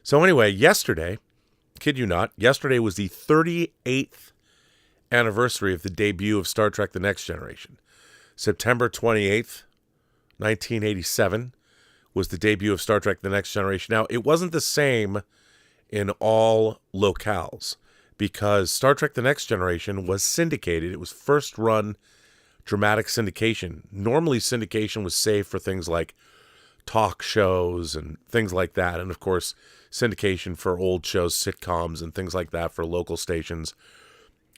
So anyway, yesterday, kid you not, yesterday was the 38th anniversary of the debut of Star Trek The Next Generation. September 28th, 1987 was the debut of Star Trek The Next Generation. Now, it wasn't the same in all locales because Star Trek The Next Generation was syndicated. It was first run dramatic syndication. Normally, syndication was saved for things like talk shows and things like that. And of course, syndication for old shows, sitcoms, and things like that for local stations.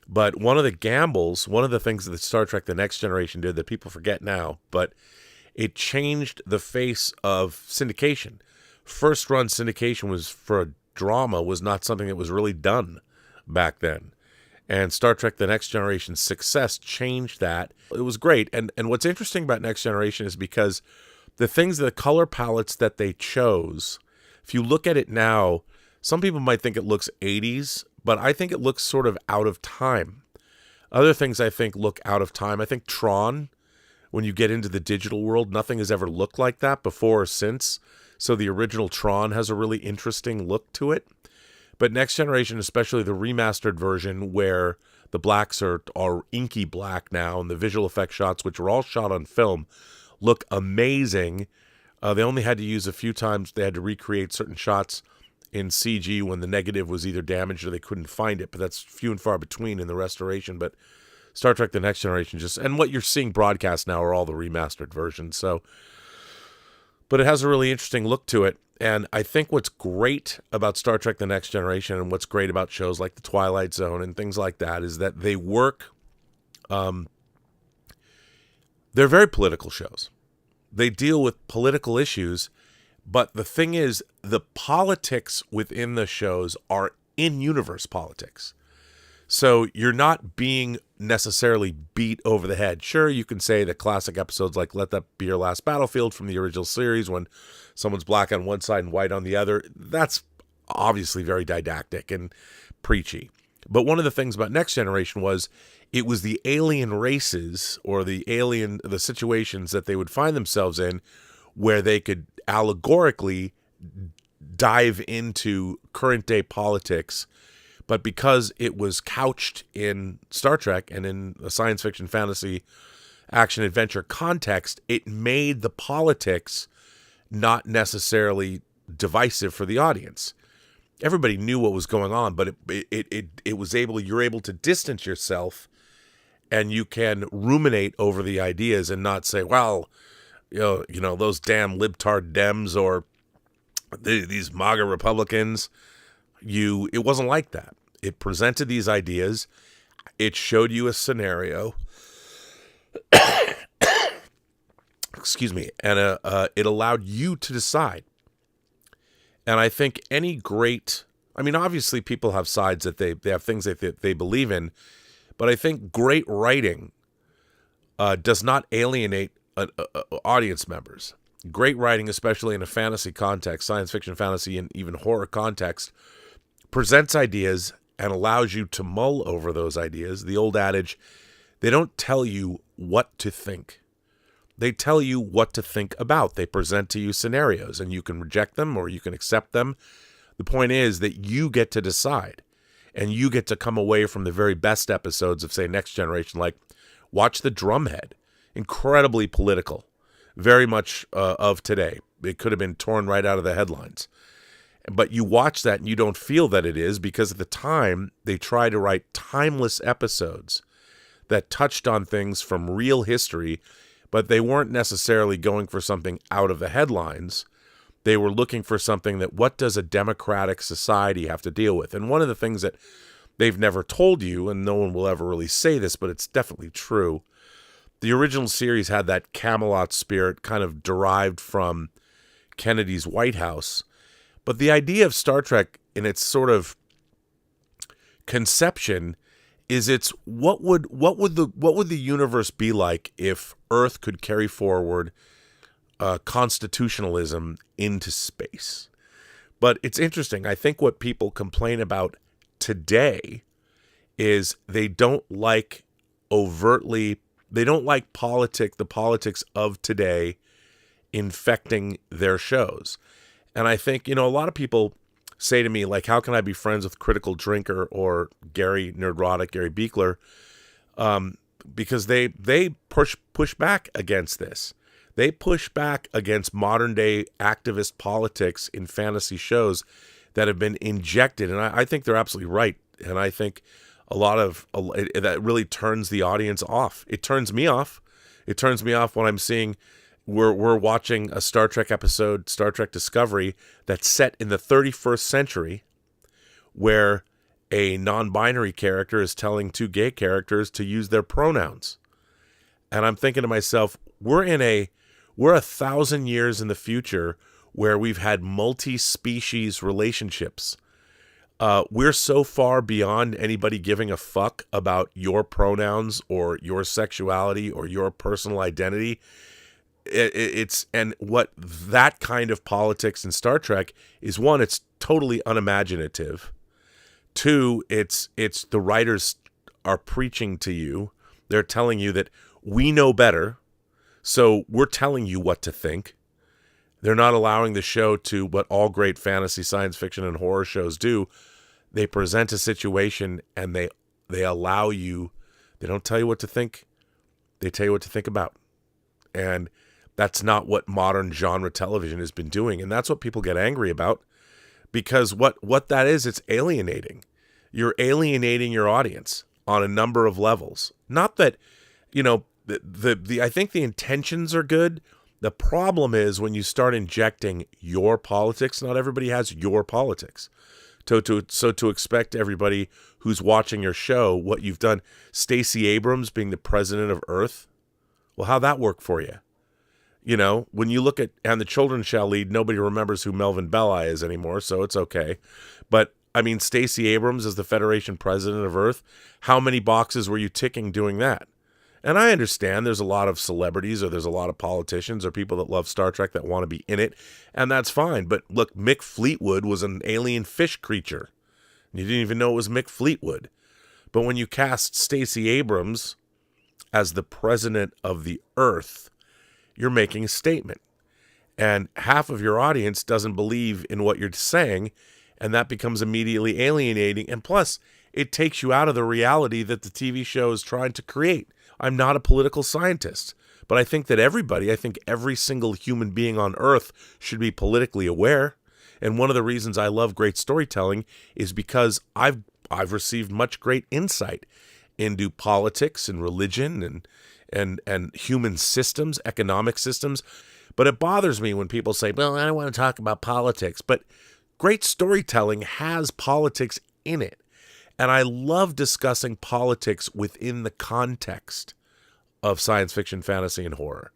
But one of the gambles, one of the things that Star Trek The Next Generation did that people forget now, but it changed the face of syndication. First run syndication was for a drama was not something that was really done back then. And Star Trek The Next Generation's success changed that. It was great. And what's interesting about Next Generation is because the things, the color palettes that they chose, if you look at it now, some people might think it looks 80s, but I think it looks sort of out of time. Other things I think look out of time. I think Tron, when you get into the digital world, nothing has ever looked like that before or since. So the original Tron has a really interesting look to it. But Next Generation, especially the remastered version where the blacks are inky black now, and the visual effect shots, which were all shot on film, look amazing. They only had to use a few times. They had to recreate certain shots in CG when the negative was either damaged or they couldn't find it, but that's few and far between in the restoration. But Star Trek The Next Generation and what you're seeing broadcast now are all the remastered versions. So, but it has a really interesting look to it. And I think what's great about Star Trek The Next Generation and what's great about shows like The Twilight Zone and things like that is that they work, they're very political shows. They deal with political issues. But the thing is, the politics within the shows are in-universe politics. So you're not being necessarily beat over the head. Sure, you can say that classic episodes like Let That Be Your Last Battlefield from the original series, when someone's black on one side and white on the other, that's obviously very didactic and preachy. But one of the things about Next Generation was it was the alien races or the situations that they would find themselves in where they could allegorically dive into current day politics, but because it was couched in Star Trek and in a science fiction, fantasy, action, adventure context, it made the politics not necessarily divisive for the audience. Everybody knew what was going on, but you're able to distance yourself and you can ruminate over the ideas and not say, well, you know, those damn libtard Dems or these MAGA Republicans. It wasn't like that. It presented these ideas. It showed you a scenario. Excuse me. And it allowed you to decide. And I think obviously people have sides that they have things that they believe in, but I think great writing does not alienate audience members. Great writing, especially in a fantasy context, science fiction, fantasy, and even horror context, presents ideas and allows you to mull over those ideas. The old adage, they don't tell you what to think. They tell you what to think about. They present to you scenarios, and you can reject them or you can accept them. The point is that you get to decide, and you get to come away from the very best episodes of, say, Next Generation, like watch The Drumhead. Incredibly political, very much of today. It could have been torn right out of the headlines. But you watch that and you don't feel that it is, because at the time they tried to write timeless episodes that touched on things from real history, but they weren't necessarily going for something out of the headlines. They were looking for something that, what does a democratic society have to deal with? And one of the things that they've never told you, and no one will ever really say this, but it's definitely true, the original series had that Camelot spirit kind of derived from Kennedy's White House. But the idea of Star Trek in its sort of conception is what would the universe be like if Earth could carry forward constitutionalism into space? But it's interesting. I think what people complain about today is they don't like the politics of today infecting their shows. And I think, a lot of people say to me, like, how can I be friends with Critical Drinker or Gary Nerdrotic, Gary Beekler? Because they push back against this. They push back against modern day activist politics in fantasy shows that have been injected. And I think they're absolutely right. And I think that really turns the audience off. It turns me off. It turns me off when I'm seeing we're watching a Star Trek episode, Star Trek Discovery, that's set in the 31st century, where a non-binary character is telling two gay characters to use their pronouns. And I'm thinking to myself, we're 1,000 years in the future where we've had multi-species relationships. We're so far beyond anybody giving a fuck about your pronouns or your sexuality or your personal identity. And what that kind of politics in Star Trek is, one, it's totally unimaginative. Two, it's the writers are preaching to you. They're telling you that we know better, so we're telling you what to think. They're not allowing the show to what all great fantasy, science fiction, and horror shows do. They present a situation and they allow you. They don't tell you what to think. They tell you what to think about. And that's not what modern genre television has been doing. And that's what people get angry about, because what that is, it's alienating. You're alienating your audience on a number of levels. Not that, I think the intentions are good. The problem is when you start injecting your politics. Not everybody has your politics. So to expect everybody who's watching your show what you've done, Stacey Abrams being the president of Earth, well, how'd that work for you? When you look at And the Children Shall Lead, nobody remembers who Melvin Belli is anymore, so it's okay. But, Stacey Abrams as the Federation president of Earth, how many boxes were you ticking doing that? And I understand there's a lot of celebrities or there's a lot of politicians or people that love Star Trek that want to be in it, and that's fine. But look, Mick Fleetwood was an alien fish creature. You didn't even know it was Mick Fleetwood. But when you cast Stacey Abrams as the president of the Earth, you're making a statement. And half of your audience doesn't believe in what you're saying, and that becomes immediately alienating. And plus, it takes you out of the reality that the TV show is trying to create. I'm not a political scientist, but I think that every single human being on Earth should be politically aware. And one of the reasons I love great storytelling is because I've received much great insight into politics and religion and human systems, economic systems. But it bothers me when people say, well, I don't want to talk about politics. But great storytelling has politics in it. And I love discussing politics within the context of science fiction, fantasy, and horror.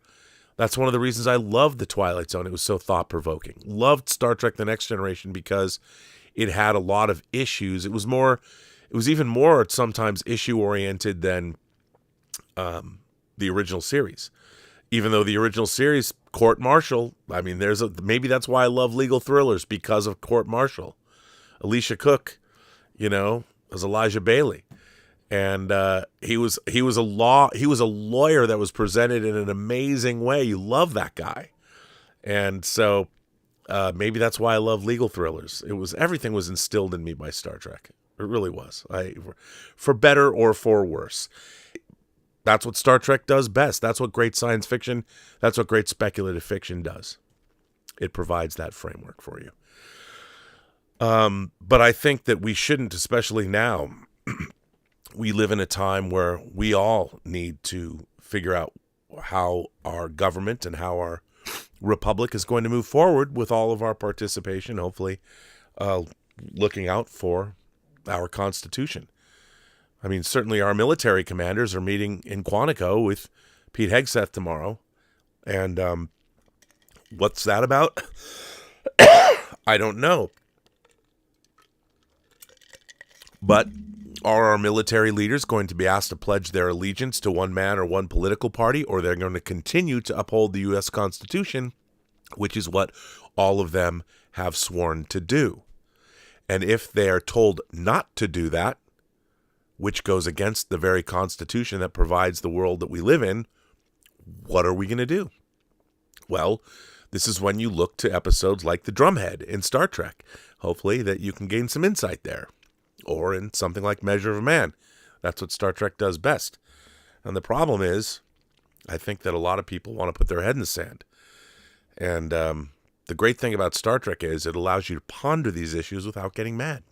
That's one of the reasons I loved The Twilight Zone. It was so thought-provoking. Loved Star Trek The Next Generation because it had a lot of issues. It was even more sometimes issue-oriented than the original series. Even though the original series, Court Martial, maybe that's why I love legal thrillers, because of Court Martial. Alicia Cook, as Elijah Bailey. And he was a lawyer that was presented in an amazing way. You love that guy. And so maybe that's why I love legal thrillers. Everything was instilled in me by Star Trek. It really was. For better or for worse. That's what Star Trek does best. That's what great science fiction, that's what great speculative fiction does. It provides that framework for you. But I think that we shouldn't, especially now. We live in a time where we all need to figure out how our government and how our republic is going to move forward with all of our participation, hopefully looking out for our Constitution. Certainly our military commanders are meeting in Quantico with Pete Hegseth tomorrow. And what's that about? I don't know. But are our military leaders going to be asked to pledge their allegiance to one man or one political party, or they're going to continue to uphold the U.S. Constitution, which is what all of them have sworn to do? And if they are told not to do that, which goes against the very Constitution that provides the world that we live in, what are we going to do? Well, this is when you look to episodes like the Drumhead in Star Trek. hopefully that you can gain some insight there. Or in something like Measure of a Man. That's what Star Trek does best. And the problem is, I think that a lot of people want to put their head in the sand. And the great thing about Star Trek is it allows you to ponder these issues without getting mad.